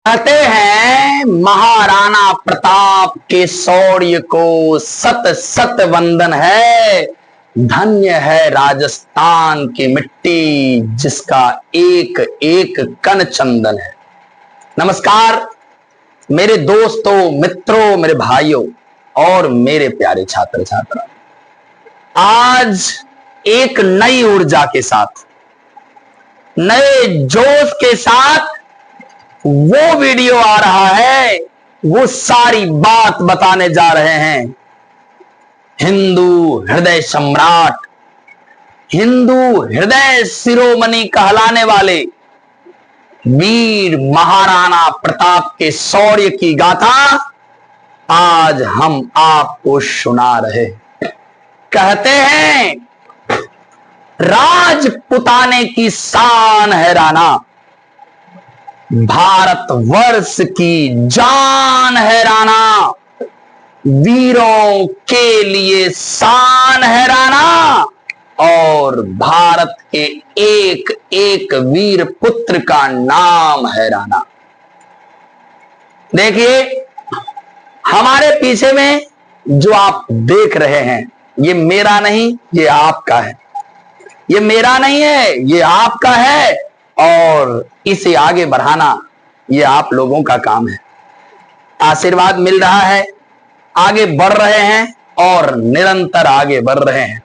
कहते हैं महाराणा प्रताप के शौर्य को सत सत वंदन है। धन्य है राजस्थान की मिट्टी जिसका एक एक कण चंदन है। नमस्कार मेरे दोस्तों, मित्रों, मेरे भाइयों और मेरे प्यारे छात्र छात्रा। आज एक नई ऊर्जा के साथ, नए जोश के साथ वो वीडियो आ रहा है, वो सारी बात बताने जा रहे हैं। हिंदू हृदय सम्राट, हिंदू हृदय शिरोमणि कहलाने वाले वीर महाराणा प्रताप के शौर्य की गाथा आज हम आपको सुना रहे। कहते हैं राजपुताने की शान है राणा, भारत वर्ष की जान है राणा, वीरों के लिए शान है राणा और भारत के एक एक वीर पुत्र का नाम है राणा। देखिए, हमारे पीछे में जो आप देख रहे हैं, ये मेरा नहीं, ये आपका है। ये मेरा नहीं है, ये आपका है और इसे आगे बढ़ाना ये आप लोगों का काम है। आशीर्वाद मिल रहा है, आगे बढ़ रहे हैं और निरंतर आगे बढ़ रहे हैं।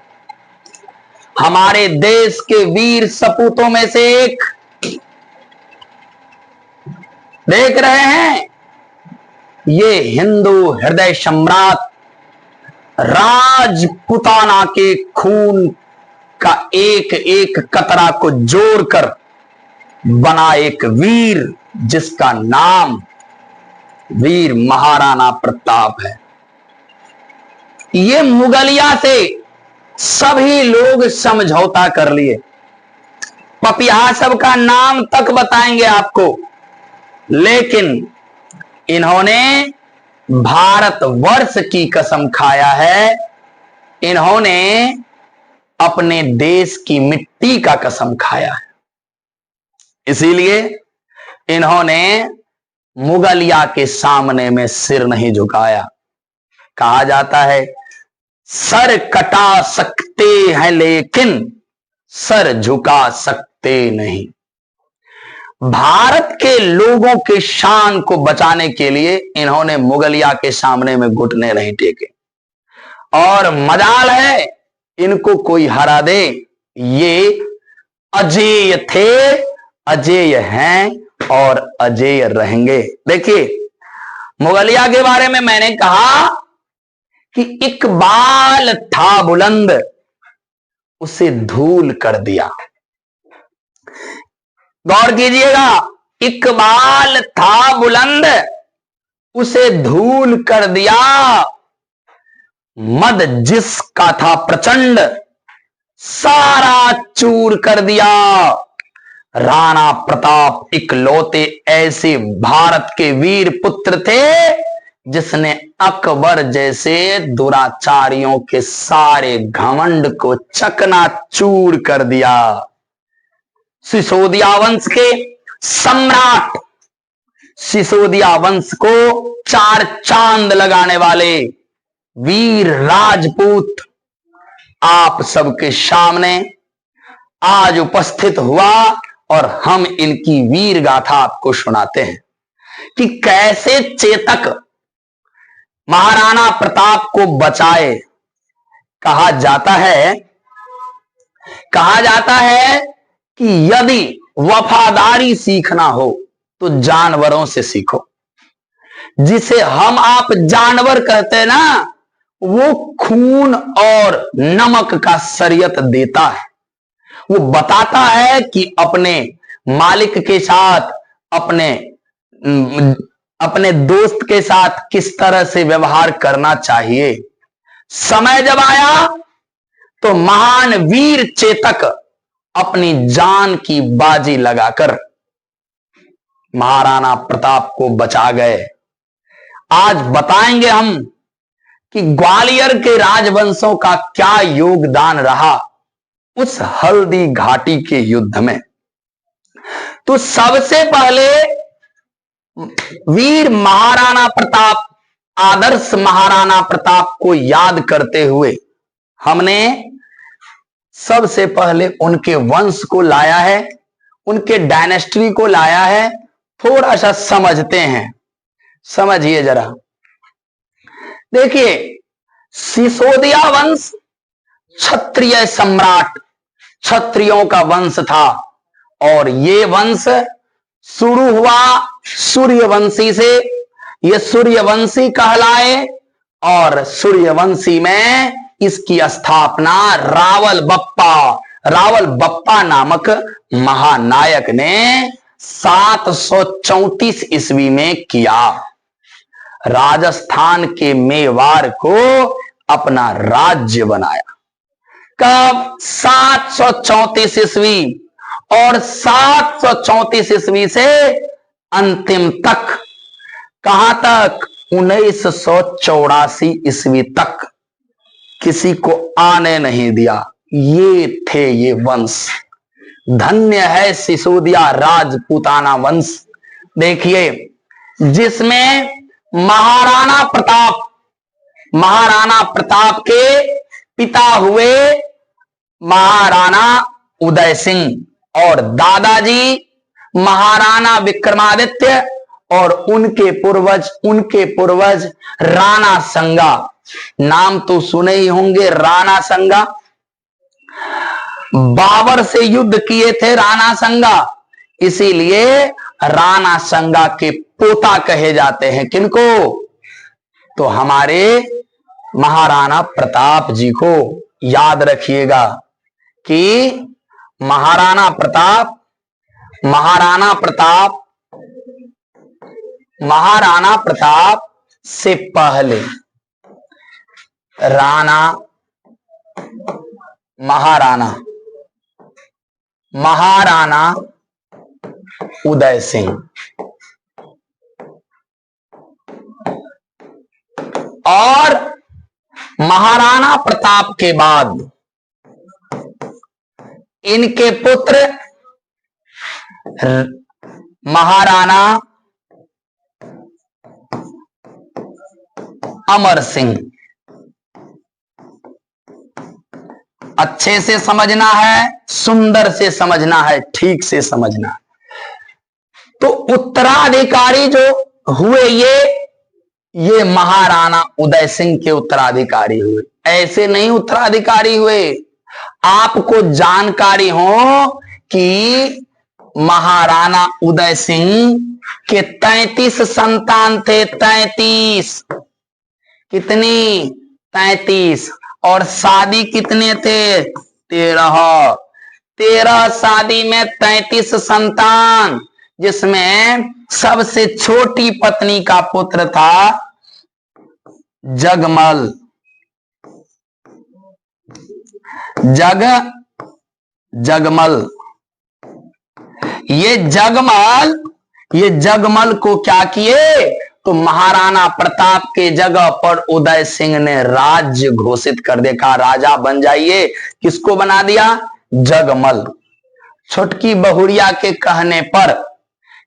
हमारे देश के वीर सपूतों में से एक देख रहे हैं, ये हिंदू हृदय सम्राट राजपुताना के खून का एक एक कतरा को जोड़कर बना एक वीर जिसका नाम वीर महाराणा प्रताप है। ये मुगलिया से सभी लोग समझौता कर लिए, पपिया सबका नाम तक बताएंगे आपको, लेकिन इन्होंने भारत वर्ष की कसम खाया है। इन्होंने अपने देश की मिट्टी का कसम खाया है। इसीलिए इन्होंने मुगलिया के सामने में सिर नहीं झुकाया। कहा जाता है सर कटा सकते हैं लेकिन सर झुका सकते नहीं। भारत के लोगों के शान को बचाने के लिए इन्होंने मुगलिया के सामने में घुटने नहीं टेके और मजाल है इनको कोई हरा दे। ये अजेय थे, अजेय हैं और अजेय रहेंगे। देखिए, मुगलिया के बारे में मैंने कहा कि इकबाल था बुलंद, उसे धूल कर दिया। गौर कीजिएगा, इकबाल था बुलंद, उसे धूल कर दिया। मद जिसका था प्रचंड, सारा चूर कर दिया। राणा प्रताप इकलौते ऐसे भारत के वीर पुत्र थे जिसने अकबर जैसे दुराचारियों के सारे घमंड को चकनाचूर कर दिया। सिसोदिया वंश के सम्राट, सिसोदिया वंश को चार चांद लगाने वाले वीर राजपूत आप सबके सामने आज उपस्थित हुआ और हम इनकी वीर गाथा आपको सुनाते हैं कि कैसे चेतक महाराणा प्रताप को बचाए। कहा जाता है कि यदि वफादारी सीखना हो तो जानवरों से सीखो। जिसे हम आप जानवर कहते हैं ना, वो खून और नमक का शरीयत देता है। वो बताता है कि अपने मालिक के साथ, अपने दोस्त के साथ किस तरह से व्यवहार करना चाहिए। समय जब आया तो महान वीर चेतक अपनी जान की बाजी लगाकर महाराणा प्रताप को बचा गए। आज बताएंगे हम कि ग्वालियर के राजवंशों का क्या योगदान रहा उस हल्दी घाटी के युद्ध में। तो सबसे पहले वीर महाराणा प्रताप, आदर्श महाराणा प्रताप को याद करते हुए हमने सबसे पहले उनके वंश को लाया है, उनके डायनेस्टी को लाया है। थोड़ा सा समझते हैं, समझिए जरा। देखिए, सिसोदिया वंश क्षत्रिय सम्राट, क्षत्रियों का वंश था और ये वंश शुरू हुआ सूर्यवंशी से। ये सूर्यवंशी कहलाए और सूर्यवंशी में इसकी स्थापना रावल बप्पा नामक महानायक ने 734 ईस्वी में किया। राजस्थान के मेवाड़ को अपना राज्य बनाया। कब? 734 ईस्वी। और 734 ईस्वी से अंतिम तक, कहां तक? 1984 ईस्वी तक किसी को आने नहीं दिया। ये थे ये वंश। धन्य है सिसोदिया राजपूताना वंश। देखिए, जिसमें महाराणा प्रताप के पिता हुए महाराणा उदय सिंह और दादाजी महाराणा विक्रमादित्य और उनके पूर्वज राणा संगा। नाम तो सुने ही होंगे, राणा संगा। बाबर से युद्ध किए थे राणा संगा, इसीलिए राणा संगा के पोता कहे जाते हैं। किनको? तो हमारे महाराणा प्रताप जी को याद रखिएगा कि महाराणा प्रताप से पहले महाराणा उदय सिंह और महाराणा प्रताप के बाद इनके पुत्र महाराणा अमर सिंह। अच्छे से समझना है, सुंदर से समझना है, ठीक से समझना है। तो उत्तराधिकारी जो हुए ये महाराणा उदय सिंह के उत्तराधिकारी हुए। ऐसे नहीं उत्तराधिकारी हुए। आपको जानकारी हो कि महाराणा उदय सिंह के 33 संतान थे। 33। कितनी? 33। और शादी कितने थे? 13। 13 शादी में 33 संतान, जिसमें सबसे छोटी पत्नी का पुत्र था जगमल। ये जगमल को क्या किए? तो महाराणा प्रताप के जगह पर उदय सिंह ने राज्य घोषित कर देखा, राजा बन जाइए। किसको बना दिया? जगमल। छुटकी बहुरिया के कहने पर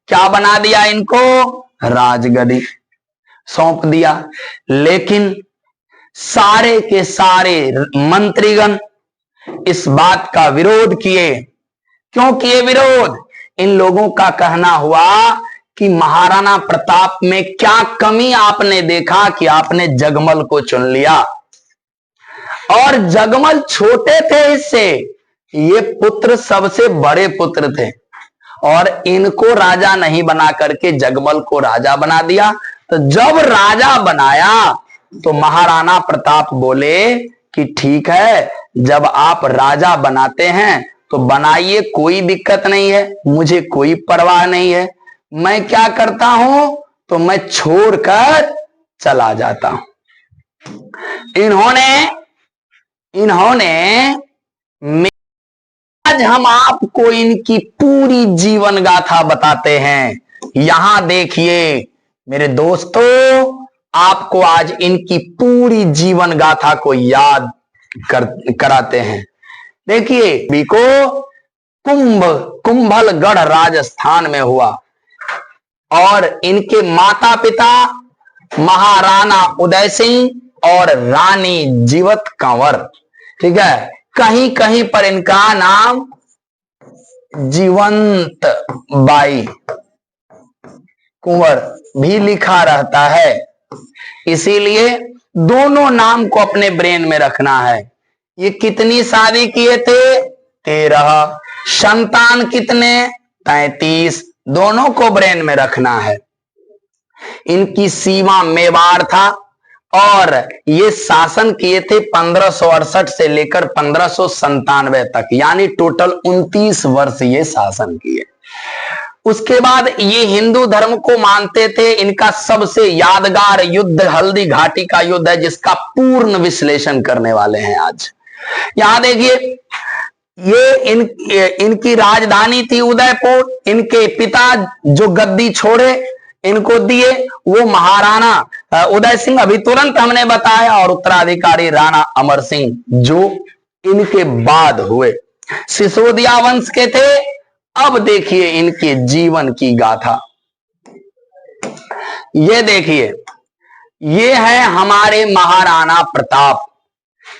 क्या बना दिया? इनको राजगद्दी सौंप दिया। लेकिन सारे के सारे मंत्रीगण इस बात का विरोध किए। क्यों किए विरोध? इन लोगों का कहना हुआ कि महाराणा प्रताप में क्या कमी आपने देखा कि आपने जगमल को चुन लिया। और जगमल छोटे थे इससे, ये पुत्र सबसे बड़े पुत्र थे और इनको राजा नहीं बना करके जगमल को राजा बना दिया। तो जब राजा बनाया तो महाराणा प्रताप बोले कि ठीक है, जब आप राजा बनाते हैं तो बनाइए, कोई दिक्कत नहीं है, मुझे कोई परवाह नहीं है। मैं क्या करता हूं? तो मैं छोड़कर चला जाता हूं। इन्होंने आज हम आपको इनकी पूरी जीवन गाथा बताते हैं। यहां देखिए मेरे दोस्तों, आपको आज इनकी पूरी जीवन गाथा को याद कराते हैं। देखिए, को कुंभलगढ़ राजस्थान में हुआ। और इनके माता पिता महाराणा उदय सिंह और रानी जीवत कंवर। ठीक है, कहीं कहीं पर इनका नाम जीवंत बाई कुंवर भी लिखा रहता है। इसीलिए दोनों नाम को अपने ब्रेन में रखना है। ये कितनी शादी किए थे? 13। संतान कितने? 33। दोनों को ब्रेन में रखना है। इनकी सीमा मेवाड़ था और ये शासन किए थे 1568 से लेकर 1597 तक, यानी टोटल 29 वर्ष ये शासन किए। उसके बाद ये हिंदू धर्म को मानते थे। इनका सबसे यादगार युद्ध हल्दी घाटी का युद्ध है, जिसका पूर्ण विश्लेषण करने वाले हैं आज। यहां देखिए, ये इनकी राजधानी थी उदयपुर। इनके पिता जो गद्दी छोड़े इनको दिए वो महाराणा उदय सिंह, अभी तुरंत हमने बताया, और उत्तराधिकारी राणा अमर सिंह जो इनके बाद हुए, सिसोदिया वंश के थे। अब देखिए इनके जीवन की गाथा। ये देखिए, ये है हमारे महाराणा प्रताप।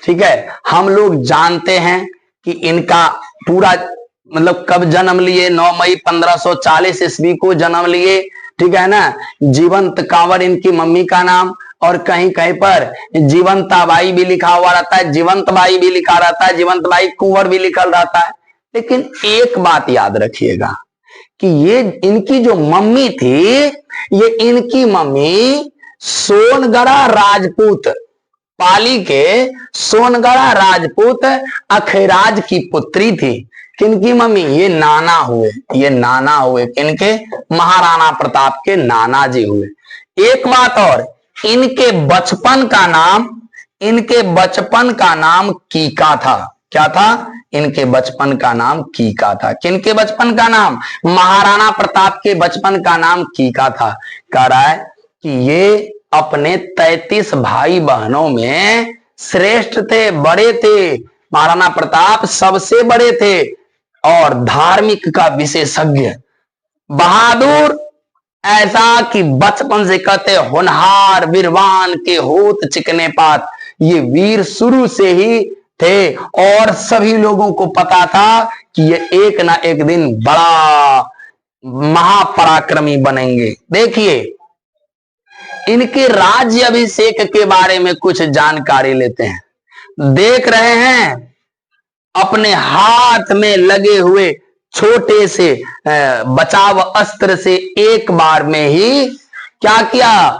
ठीक है, हम लोग जानते हैं कि इनका पूरा मतलब कब जन्म लिए, 9 मई 1540 ईस्वी को जन्म लिए। ठीक है ना। जीवंत कांवर इनकी मम्मी का नाम, और कहीं कहीं पर जीवंताबाई भी लिखा हुआ रहता है, जीवंत बाई भी लिखा रहता है, जीवंत बाई कुंवर भी लिखल रहता है। लेकिन एक बात याद रखिएगा कि ये इनकी जो मम्मी थी, ये इनकी मम्मी सोनगढ़ा राजपूत, पाली के सोनगढ़ा राजपूत अखराज की पुत्री थी। किनकी मम्मी? ये नाना हुए, ये नाना हुए किनके? महाराणा प्रताप के नाना जी हुए। एक बात और, इनके बचपन का नाम कीका था। क्या था? इनके बचपन का नाम कीका था। किनके बचपन का नाम? महाराणा प्रताप के बचपन का नाम कीका था। कह रहा है कि ये अपने 33 भाई बहनों में श्रेष्ठ थे, बड़े थे। महाराणा प्रताप सबसे बड़े थे और धार्मिक का विशेषज्ञ, बहादुर, ऐसा कि बचपन से कहते होनहार वीरवान के होत चिकने पात। ये वीर शुरू से ही थे और सभी लोगों को पता था कि ये एक ना एक दिन बड़ा महापराक्रमी बनेंगे। देखिए, इनके राज्य अभिषेक के बारे में कुछ जानकारी लेते हैं। देख रहे हैं अपने हाथ में लगे हुए छोटे से बचाव अस्त्र से एक बार में ही क्या किया?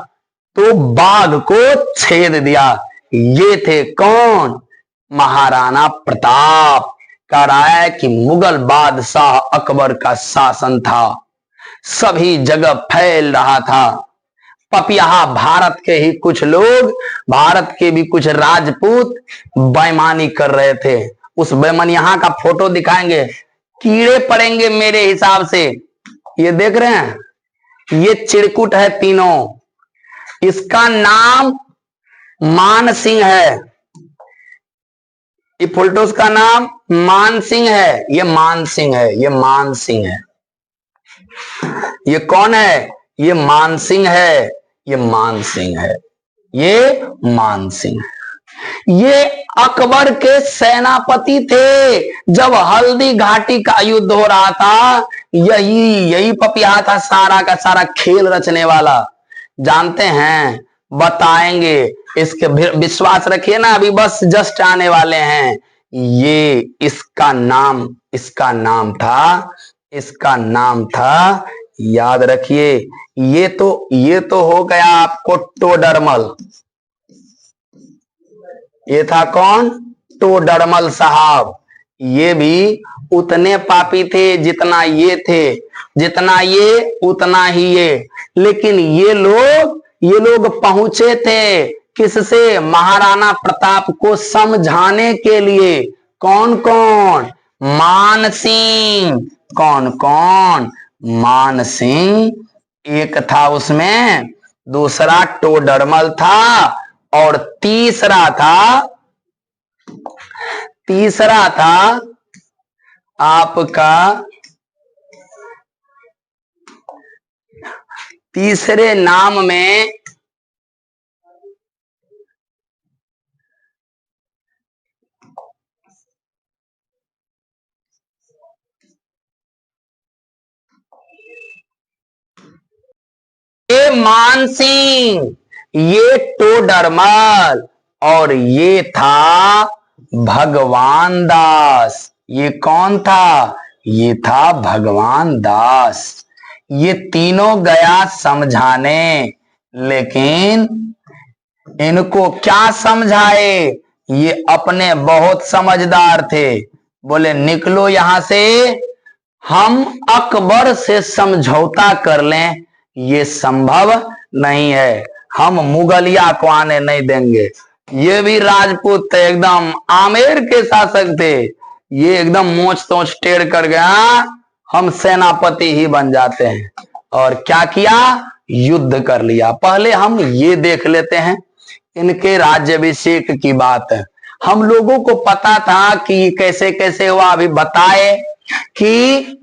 तो बाघ को छेद दिया। ये थे कौन? महाराणा प्रताप। कह रहा है कि मुगल बादशाह अकबर का शासन था, सभी जगह फैल रहा था। पपियाहा भारत के ही कुछ लोग, भारत के भी कुछ राजपूत बेईमानी कर रहे थे। उस बेईमानियां का फोटो दिखाएंगे, कीड़े पड़ेंगे मेरे हिसाब से। ये देख रहे हैं, ये चिरकुट है तीनों। इसका नाम मान सिंह है। ये फुलटोस का नाम मान सिंह है। ये मान सिंह है, ये मान सिंह है। ये कौन है? ये मान सिंह है, ये मान सिंह है, ये मान सिंह है। ये अकबर के सेनापति थे जब हल्दी घाटी का युद्ध हो रहा था। यही पपिया था सारा का सारा खेल रचने वाला। जानते हैं, बताएंगे, इसके विश्वास रखिए ना, अभी बस जस्ट आने वाले हैं। ये इसका नाम था, याद रखिए। ये तो हो गया आपको टोडरमल। ये था कौन? टोडरमल साहब। ये भी उतने पापी थे जितना ये थे, जितना ये उतना ही ये। लेकिन ये लोग पहुंचे थे किससे? महाराणा प्रताप को समझाने के लिए। कौन कौन? मान सिंह। कौन कौन? मान सिंह एक था उसमें, दूसरा टोडरमल था, और तीसरा था आपका तीसरे नाम में ये मानसिंह, ये टोडरमल, और ये था भगवान दास। ये कौन था? ये था भगवान दास। ये तीनों गया समझाने, लेकिन इनको क्या समझाए? ये अपने बहुत समझदार थे। बोले निकलो यहां से, हम अकबर से समझौता कर लें। ये संभव नहीं है, हम मुगलिया को आने नहीं देंगे। ये भी राजपूत थे, एकदम आमेर के शासक थे। ये एकदम मोच तोच टेढ़ कर गया, हम सेनापति ही बन जाते हैं। और क्या किया? युद्ध कर लिया। पहले हम ये देख लेते हैं इनके राज्याभिषेक की बात है। हम लोगों को पता था कि कैसे कैसे हुआ, अभी बताए कि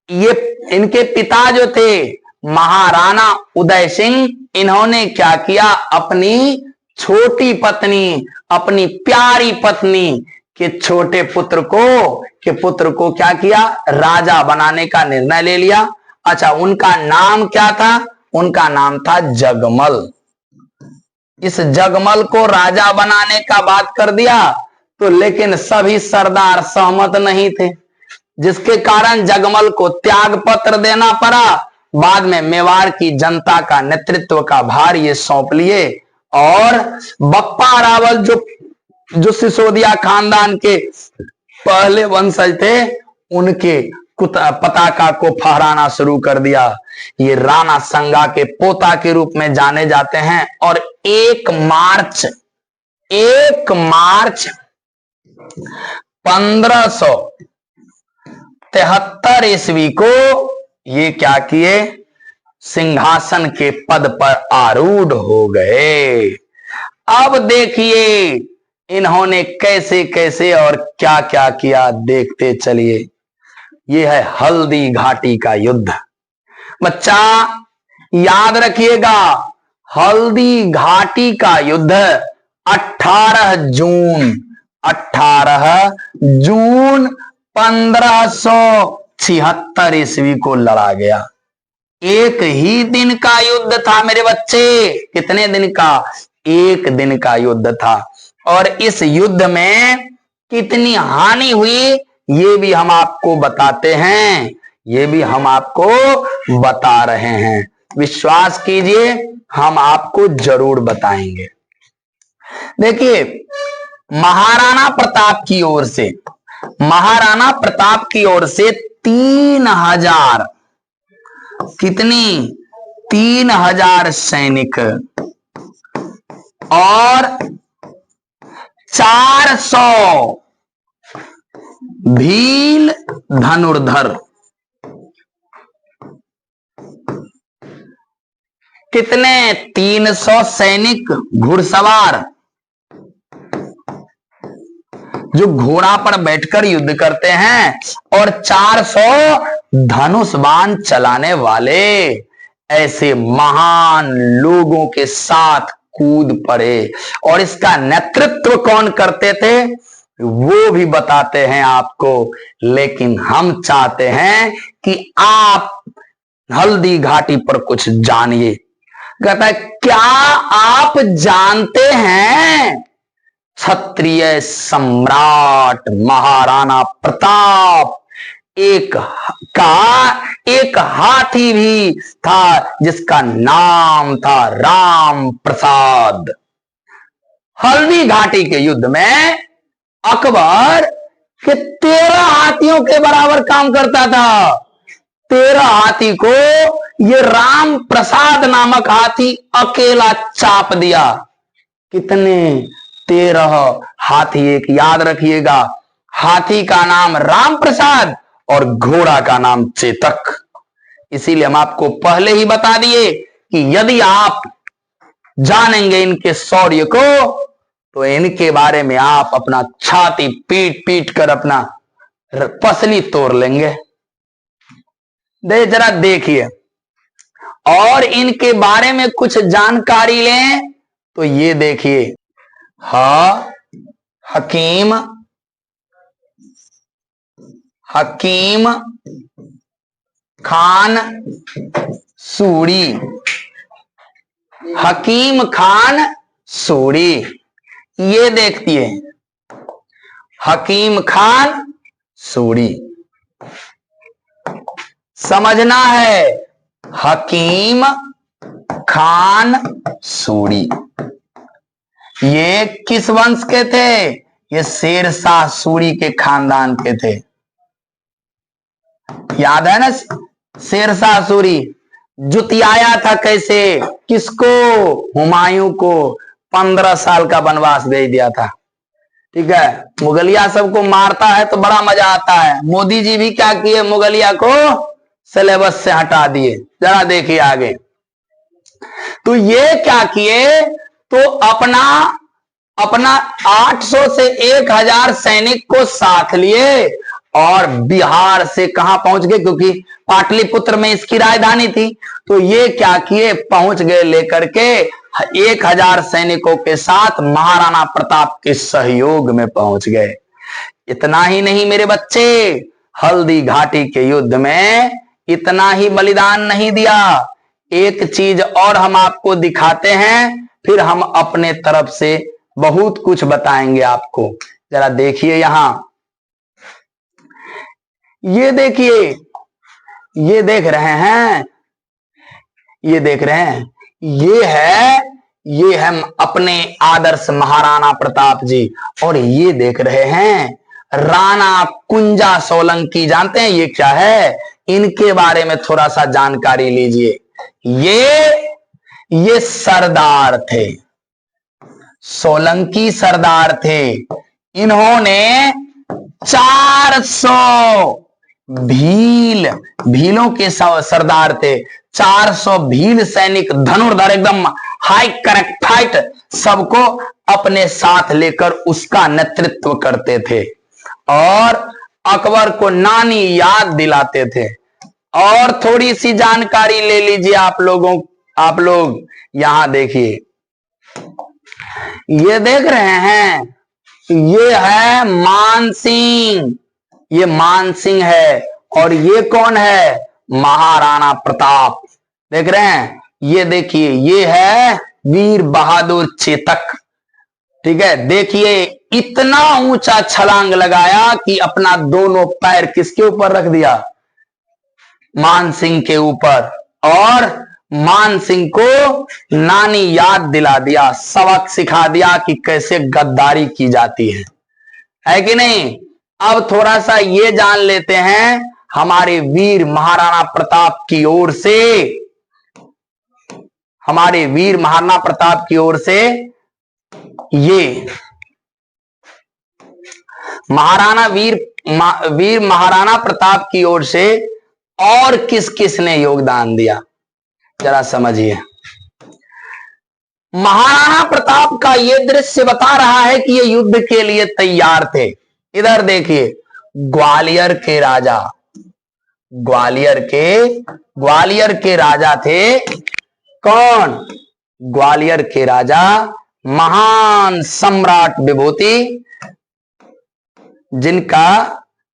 ये इनके पिता जो थे महाराणा उदय सिंह, इन्होंने क्या किया? अपनी छोटी पत्नी, अपनी प्यारी पत्नी के छोटे पुत्र को क्या किया? राजा बनाने का निर्णय ले लिया। अच्छा, उनका नाम क्या था? उनका नाम था जगमल। इस जगमल को राजा बनाने का बात कर दिया, तो लेकिन सभी सरदार सहमत नहीं थे, जिसके कारण जगमल को त्याग पत्र देना पड़ा। बाद में मेवाड़ की जनता का नेतृत्व का भार ये सौंप लिए, और बप्पा रावल जो सिसोदिया खानदान के पहले वंशज थे, उनके पताका को फहराना शुरू कर दिया। ये राणा संगा के पोता के रूप में जाने जाते हैं। और 1 मार्च 1573 ईस्वी को ये क्या किए? सिंहासन के पद पर आरूढ़ हो गए। अब देखिए इन्होंने कैसे कैसे और क्या क्या किया, देखते चलिए। ये है हल्दी घाटी का युद्ध। बच्चा याद रखिएगा, हल्दी घाटी का युद्ध 18 जून 1576 ईस्वी को लड़ा गया। एक ही दिन का युद्ध था मेरे बच्चे। कितने दिन का? 1 दिन का युद्ध था। और इस युद्ध में कितनी हानि हुई, ये भी हम आपको बताते हैं, ये भी हम आपको बता रहे हैं। विश्वास कीजिए, हम आपको जरूर बताएंगे। देखिए, महाराणा प्रताप की ओर से 3000 कितनी? 3000 सैनिक और 400 भील धनुर्धर। कितने? 300 सैनिक घुड़सवार जो घोड़ा पर बैठकर युद्ध करते हैं, और 400 धनुष बाण चलाने वाले। ऐसे महान लोगों के साथ कूद पड़े। और इसका नेतृत्व कौन करते थे वो भी बताते हैं आपको, लेकिन हम चाहते हैं कि आप हल्दी घाटी पर कुछ जानिए। कहता है, क्या आप जानते हैं क्षत्रिय सम्राट महाराणा प्रताप एक हाथी भी था, जिसका नाम था राम प्रसाद। हल्दी घाटी के युद्ध में अकबर के 13 हाथियों के बराबर काम करता था। 13 हाथी को ये राम प्रसाद नामक हाथी अकेला चाप दिया। कितने? 13 हाथी। एक याद रखिएगा, हाथी का नाम राम प्रसाद और घोड़ा का नाम चेतक। इसीलिए हम आपको पहले ही बता दिए कि यदि आप जानेंगे इनके शौर्य को, तो इनके बारे में आप अपना छाती पीट पीट कर अपना पसली तोड़ लेंगे। जरा देखिए, और इनके बारे में कुछ जानकारी लें तो ये देखिए, हकीम खान सूरी। हकीम खान सूरी, ये देखती है, हकीम खान सूरी समझना है। हकीम खान सूरी ये किस वंश के थे? ये शेरशाह सूरी के खानदान के थे। याद है ना, शेरशाह सूरी जुतियाया था कैसे? किसको? हुमायूं को 15 साल का वनवास भेज दिया था। ठीक है, मुगलिया सबको मारता है तो बड़ा मजा आता है। मोदी जी भी क्या किए? मुगलिया को सिलेबस से हटा दिए। जरा देखिए आगे। तो ये क्या किए? तो अपना 800 से 1000 सैनिक को साथ लिए और बिहार से कहां पहुंच गए? क्योंकि पाटलिपुत्र में इसकी राजधानी थी। तो ये क्या किए? पहुंच गए लेकर के 1000 सैनिकों के साथ महाराणा प्रताप के सहयोग में पहुंच गए। इतना ही नहीं मेरे बच्चे, हल्दी घाटी के युद्ध में इतना ही बलिदान नहीं दिया। एक चीज और हम आपको दिखाते हैं, फिर हम अपने तरफ से बहुत कुछ बताएंगे आपको। जरा देखिए यहां, ये देखिए, ये देख रहे हैं, ये देख रहे हैं, ये है अपने आदर्श महाराणा प्रताप जी। और ये देख रहे हैं राणा कुंजा सोलंकी। जानते हैं ये क्या है? इनके बारे में थोड़ा सा जानकारी लीजिए। ये सरदार थे, सोलंकी सरदार थे। इन्होंने 400 भीलों के सरदार थे। 400 भील सैनिक, धनुर्धर, एकदम हाई करेक्ट फाइट, सबको अपने साथ लेकर उसका नेतृत्व करते थे और अकबर को नानी याद दिलाते थे। और थोड़ी सी जानकारी ले लीजिए आप लोग यहां देखिए, ये देख रहे हैं, ये है मानसिंह, ये मानसिंह है। और ये कौन है? महाराणा प्रताप। देख रहे हैं, ये देखिए, ये है वीर बहादुर चेतक। ठीक है, देखिए इतना ऊंचा छलांग लगाया कि अपना दोनों पैर किसके ऊपर रख दिया? मानसिंह के ऊपर। और मानसिंह को नानी याद दिला दिया, सबक सिखा दिया कि कैसे गद्दारी की जाती है कि नहीं? अब थोड़ा सा ये जान लेते हैं हमारे वीर महाराणा प्रताप की ओर से, हमारे वीर महाराणा प्रताप की ओर से ये वीर महाराणा प्रताप की ओर से और किस किस ने योगदान दिया, जरा समझिए। महाराणा प्रताप का यह दृश्य बता रहा है कि ये युद्ध के लिए तैयार थे। इधर देखिए, ग्वालियर के राजा थे कौन? ग्वालियर के राजा महान सम्राट विभूति, जिनका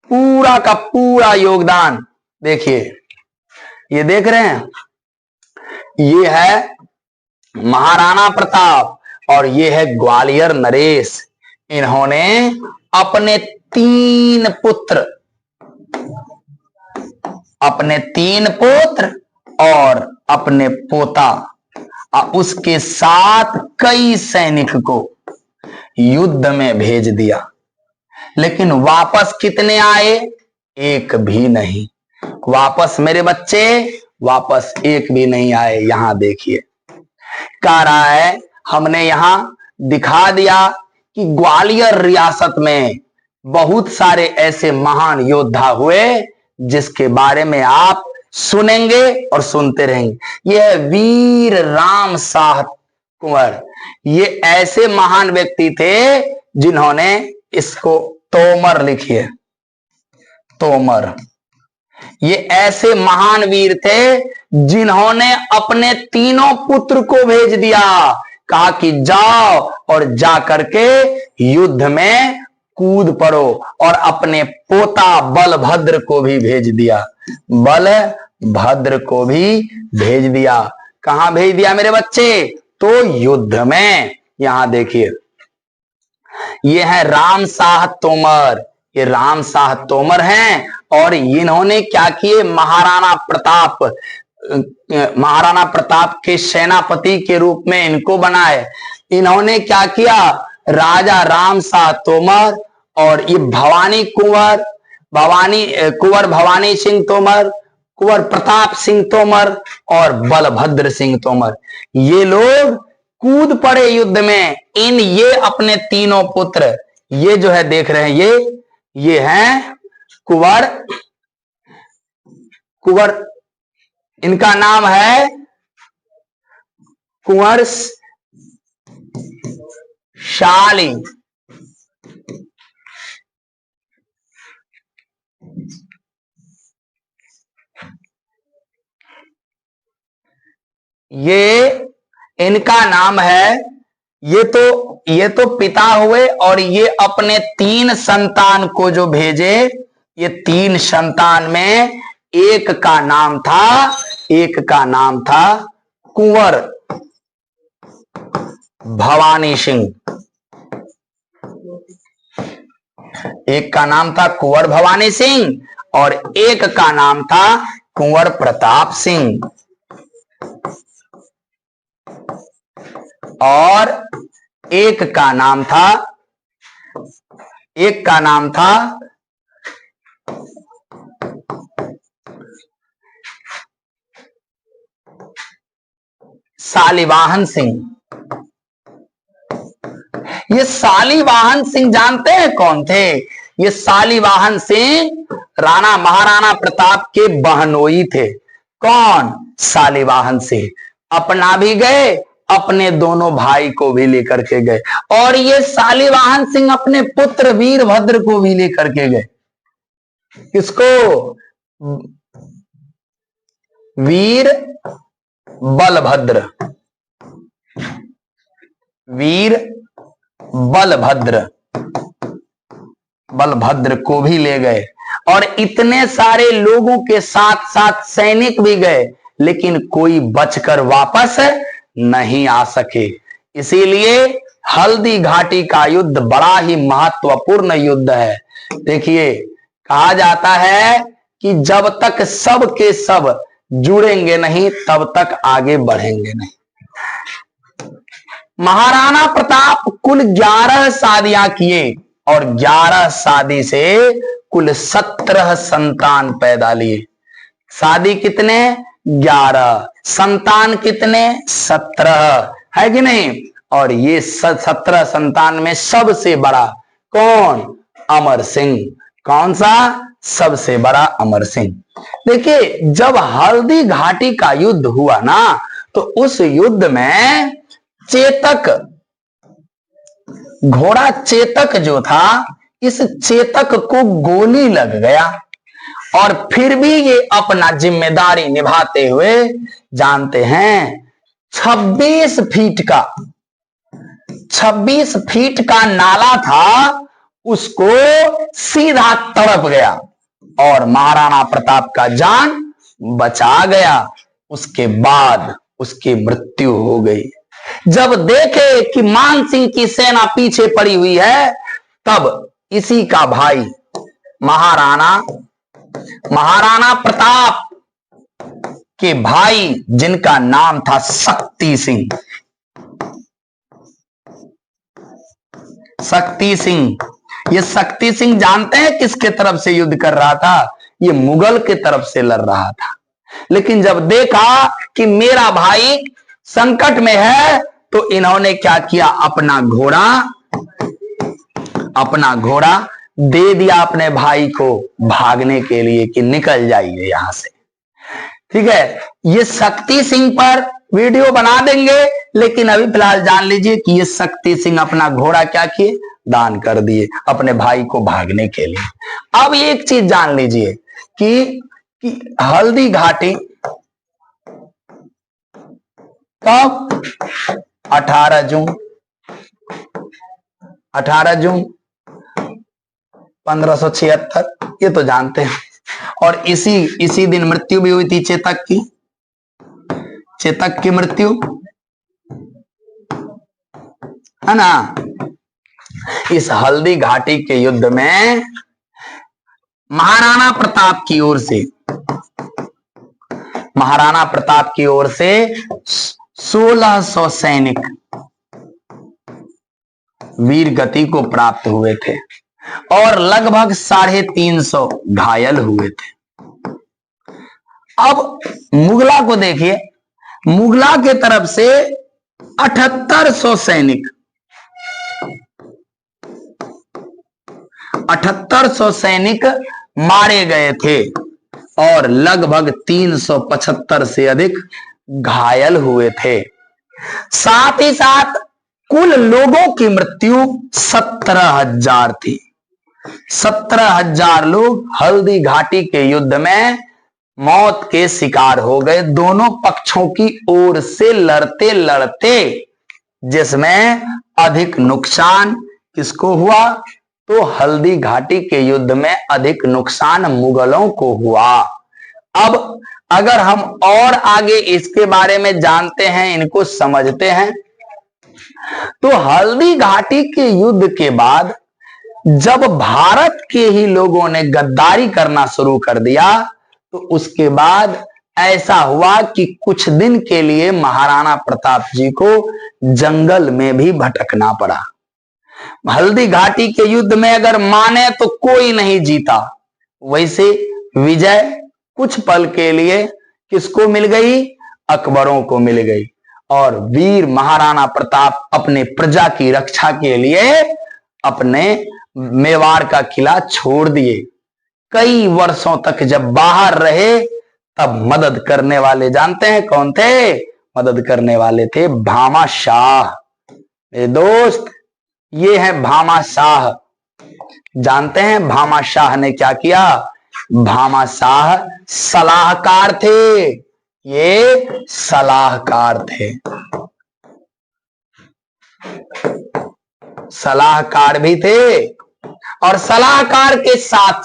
पूरा का पूरा योगदान देखिए, ये देख रहे हैं, ये है महाराणा प्रताप और ये है ग्वालियर नरेश। इन्होंने अपने 3 पुत्र और अपने पोता और उसके साथ कई सैनिक को युद्ध में भेज दिया। लेकिन वापस कितने आए? एक भी नहीं। वापस मेरे बच्चे, वापस एक भी नहीं आए। यहां देखिए, कह रहा है, हमने यहां दिखा दिया कि ग्वालियर रियासत में बहुत सारे ऐसे महान योद्धा हुए जिसके बारे में आप सुनेंगे और सुनते रहेंगे। यह वीर राम शाह कुंवर, ये ऐसे महान व्यक्ति थे जिन्होंने इसको तोमर लिखी है, तोमर। ये ऐसे महान वीर थे जिन्होंने अपने तीनों पुत्र को भेज दिया, कहा कि जाओ और जा करके युद्ध में कूद पड़ो, और अपने पोता बलभद्र को भी भेज दिया, बलभद्र को भी भेज दिया। कहां भेज दिया मेरे बच्चे? तो युद्ध में। यहां देखिए, ये है राम शाह तोमर, ये राम शाह तोमर हैं, और इन्होंने क्या किए, महाराणा प्रताप के सेनापति के रूप में इनको बनाए। इन्होंने क्या किया, राजा राम शाह तोमर और ये कुंवर भवानी सिंह तोमर, कुंवर प्रताप सिंह तोमर और बलभद्र सिंह तोमर, ये लोग कूद पड़े युद्ध में। ये अपने तीनों पुत्र, ये जो है देख रहे हैं, ये हैं कुंवर, इनका नाम है कुंवर शाली। ये इनका नाम है, ये तो पिता हुए, और ये अपने 3 संतान को जो भेजे, ये 3 संतान में एक का नाम था कुंवर भवानी सिंह, एक का नाम था कुंवर भवानी सिंह और एक का नाम था कुंवर प्रताप सिंह, और एक का नाम था शालिवाहन सिंह। ये शालिवाहन सिंह जानते हैं कौन थे? ये शालिवाहन सिंह महाराणा प्रताप के बहनोई थे। कौन? शालिवाहन सिंह। अपना भी गए, अपने दोनों भाई को भी लेकर के गए, और ये शालिवाहन सिंह अपने पुत्र वीरभद्र को भी लेकर के गए। किसको? वीर बलभद्र को भी ले गए, और इतने सारे लोगों के साथ साथ सैनिक भी गए, लेकिन कोई बचकर वापस नहीं आ सके। इसीलिए हल्दी घाटी का युद्ध बड़ा ही महत्वपूर्ण युद्ध है। देखिए, कहा जाता है कि जब तक सब के सब जुड़ेंगे नहीं, तब तक आगे बढ़ेंगे नहीं। महाराणा प्रताप कुल 11 शादियां किए, और 11 शादी से कुल 17 संतान पैदा लिए। शादी कितने? 11, संतान कितने? 17, है कि नहीं? और ये 17 संतान में सबसे बड़ा कौन? अमर सिंह। कौन सा? सबसे बड़ा अमर सिंह। देखिए, जब हल्दी घाटी का युद्ध हुआ ना, तो उस युद्ध में चेतक, घोड़ा चेतक जो था, इस चेतक को गोली लग गया, और फिर भी ये अपना जिम्मेदारी निभाते हुए, जानते हैं 26 फीट का नाला था, उसको सीधा तड़प गया, और महाराणा प्रताप का जान बचा गया। उसके बाद उसकी मृत्यु हो गई। जब देखे कि मान सिंह की सेना पीछे पड़ी हुई है, तब इसी का भाई महाराणा प्रताप के भाई, जिनका नाम था शक्ति सिंह, ये शक्ति सिंह जानते हैं किसके तरफ से युद्ध कर रहा था? ये मुगल के तरफ से लड़ रहा था। लेकिन जब देखा कि मेरा भाई संकट में है, तो इन्होंने क्या किया? अपना घोड़ा दे दिया अपने भाई को भागने के लिए, कि निकल जाइए यहां से। ठीक है, ये शक्ति सिंह पर वीडियो बना देंगे, लेकिन अभी फिलहाल जान लीजिए कि ये शक्ति सिंह अपना घोड़ा क्या किए? दान कर दिए अपने भाई को भागने के लिए। अब एक चीज जान लीजिए कि कि हल्दी घाटी कब? 18 जून 1576, ये तो जानते हैं। और इसी दिन मृत्यु भी हुई थी चेतक की मृत्यु, है ना। इस हल्दी घाटी के युद्ध में महाराणा प्रताप की ओर से 1600 सैनिक वीर गति को प्राप्त हुए थे और लगभग 350 घायल हुए थे। अब मुगला को देखिए, मुगला के तरफ से 7800 सैनिक 7800 सैनिक मारे गए थे और लगभग 375 से अधिक घायल हुए थे। साथ ही साथ कुल लोगों की मृत्यु 17,000 थी। 17,000 लोग हल्दी घाटी के युद्ध में मौत के शिकार हो गए, दोनों पक्षों की ओर से लड़ते लड़ते, जिसमें अधिक नुकसान किसको हुआ? तो हल्दी घाटी के युद्ध में अधिक नुकसान मुगलों को हुआ। अब अगर हम और आगे इसके बारे में जानते हैं, इनको समझते हैं, तो हल्दी घाटी के युद्ध के बाद जब भारत के ही लोगों ने गद्दारी करना शुरू कर दिया, तो उसके बाद ऐसा हुआ कि कुछ दिन के लिए महाराणा प्रताप जी को जंगल में भी भटकना पड़ा। हल्दी घाटी के युद्ध में अगर माने तो कोई नहीं जीता, वैसे विजय कुछ पल के लिए किसको मिल गई? अकबरों को मिल गई। और वीर महाराणा प्रताप अपने प्रजा की रक्षा के लिए अपने मेवाड़ का किला छोड़ दिए। कई वर्षों तक जब बाहर रहे, तब मदद करने वाले जानते हैं कौन थे? मदद करने वाले थे भामा शाह। मेरे दोस्त, ये है भामा शाह। जानते हैं भामा शाह ने क्या किया? भामा शाह सलाहकार थे, ये सलाहकार थे, सलाहकार भी थे और सलाहकार के साथ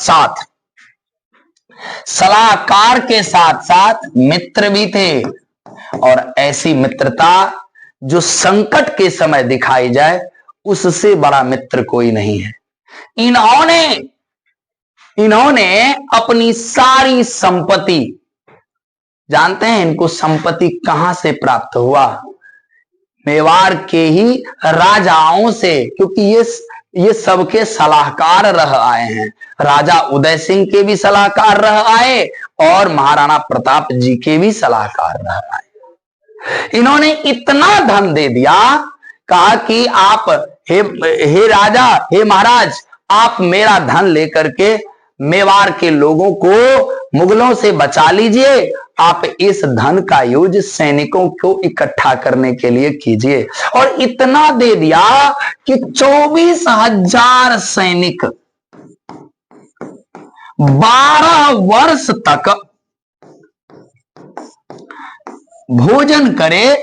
साथ मित्र भी थे। और ऐसी मित्रता जो संकट के समय दिखाई जाए, उससे बड़ा मित्र कोई नहीं है। इन्होंने अपनी सारी संपत्ति, जानते हैं इनको संपत्ति कहां से प्राप्त हुआ? मेवाड़ के ही राजाओं से, क्योंकि ये सबके सलाहकार रह आए हैं। राजा उदय सिंह के भी सलाहकार रह आए और महाराणा प्रताप जी के भी सलाहकार रह आए। इन्होंने इतना धन दे दिया, कहा कि आप हे राजा, हे महाराज, आप मेरा धन लेकर के मेवाड़ के लोगों को मुगलों से बचा लीजिए। आप इस धन का यूज सैनिकों को इकट्ठा करने के लिए कीजिए। और इतना दे दिया कि 24,000 सैनिक 12 वर्ष तक भोजन करे,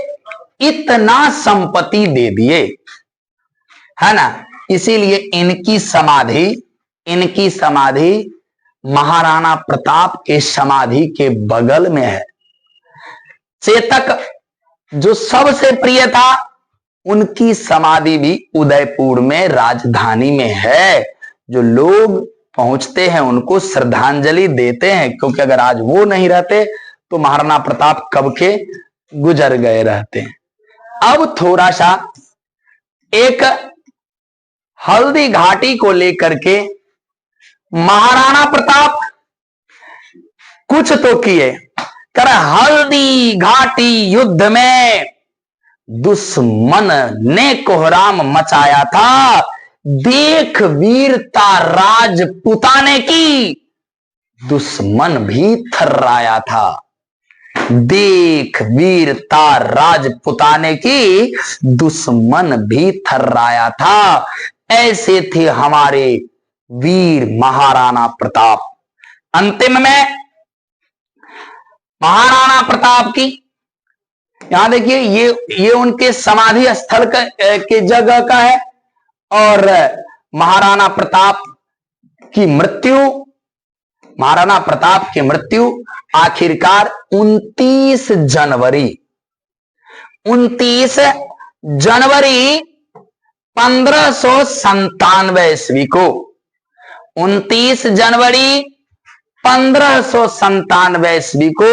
इतना संपत्ति दे दिए, है ना। इसीलिए इनकी समाधि महाराणा प्रताप के समाधि के बगल में है। चेतक जो सबसे प्रिय था, उनकी समाधि भी उदयपुर में राजधानी में है। जो लोग पहुंचते हैं उनको श्रद्धांजलि देते हैं, क्योंकि अगर आज वो नहीं रहते तो महाराणा प्रताप कब के गुजर गए रहते हैं। अब थोड़ा सा एक हल्दी घाटी को लेकर के महाराणा प्रताप कुछ तो किए। कर हल्दी घाटी युद्ध में दुश्मन ने कोहराम मचाया था, देख वीरता राजपुताने की, दुश्मन भी थर्राया था। देख वीरता राजपुताने की, दुश्मन भी थर्राया था। ऐसे थे हमारे वीर महाराणा प्रताप। अंतिम में महाराणा प्रताप की, यहां देखिए ये उनके समाधि स्थल के जगह का है। और महाराणा प्रताप की मृत्यु, महाराणा प्रताप की मृत्यु आखिरकार 29 जनवरी 1597 ईस्वी को, 29 जनवरी 1597 ईस्वी को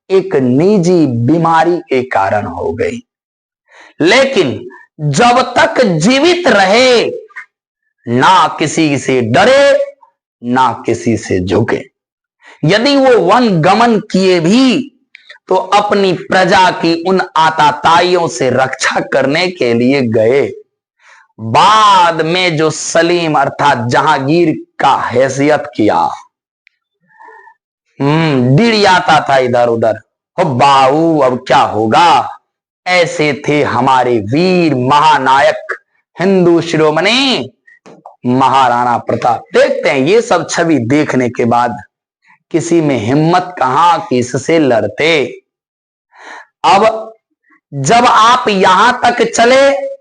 एक निजी बीमारी के कारण हो गई। लेकिन जब तक जीवित रहे ना किसी से डरे ना किसी से झुके। यदि वो वन गमन किए भी तो अपनी प्रजा की उन आताताइयों से रक्षा करने के लिए गए। बाद में जो सलीम अर्थात जहांगीर का हैसियत किया, डिड़ियाता था इधर उधर, हो बाऊ अब क्या होगा। ऐसे थे हमारे वीर महानायक हिंदू शिरोमणि महाराणा प्रताप। देखते हैं ये सब छवि देखने के बाद किसी में हिम्मत कहां कि इससे लड़ते। अब जब आप यहां तक चले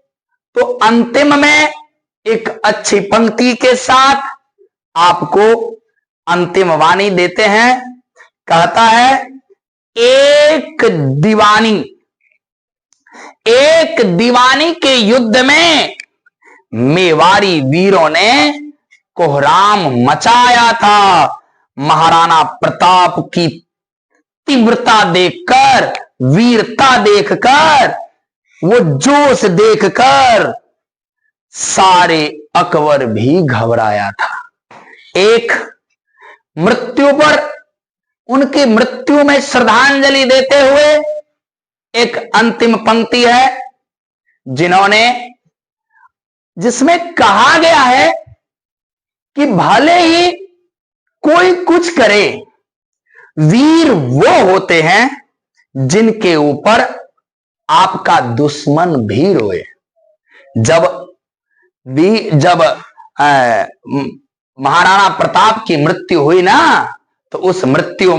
तो अंतिम में एक अच्छी पंक्ति के साथ आपको अंतिम वाणी देते हैं। कहता है, एक दीवानी के युद्ध में मेवाड़ी वीरों ने कोहराम मचाया था। महाराणा प्रताप की तीव्रता देखकर, वीरता देखकर, वो जोश देखकर सारे अकबर भी घबराया था। एक मृत्यु पर, उनकी मृत्यु में श्रद्धांजलि देते हुए एक अंतिम पंक्ति है जिसमें कहा गया है कि भले ही कोई कुछ करे, वीर वो होते हैं जिनके ऊपर आपका दुश्मन भी रोए। जब महाराणा प्रताप की मृत्यु हुई ना, तो उस मृत्यु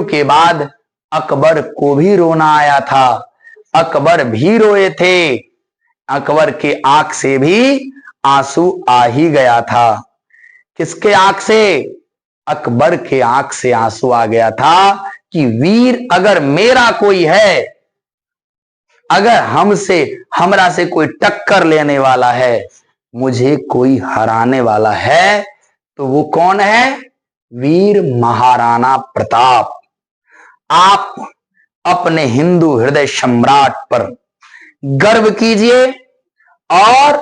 के बाद अकबर को भी रोना आया था। अकबर भी रोए थे। अकबर के आंख से भी आंसू आ ही गया था। किसके आंख से? अकबर के आंख से आंसू आ गया था कि वीर अगर मेरा कोई है, अगर हमरा से कोई टक्कर लेने वाला है, मुझे कोई हराने वाला है, तो वो कौन है? वीर महाराणा प्रताप। आप अपने हिंदू हृदय सम्राट पर गर्व कीजिए और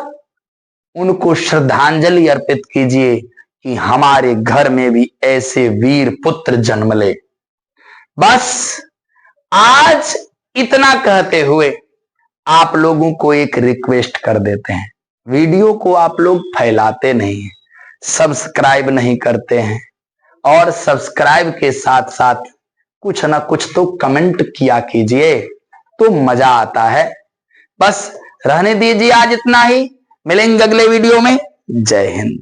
उनको श्रद्धांजलि अर्पित कीजिए कि हमारे घर में भी ऐसे वीर पुत्र जन्म ले। बस आज इतना कहते हुए आप लोगों को एक रिक्वेस्ट कर देते हैं। वीडियो को आप लोग फैलाते नहीं हैं, सब्सक्राइब नहीं करते हैं, और सब्सक्राइब के साथ साथ कुछ ना कुछ तो कमेंट किया कीजिए, तो मजा आता है। बस रहने दीजिए, आज इतना ही। मिलेंगे अगले वीडियो में। जय हिंद।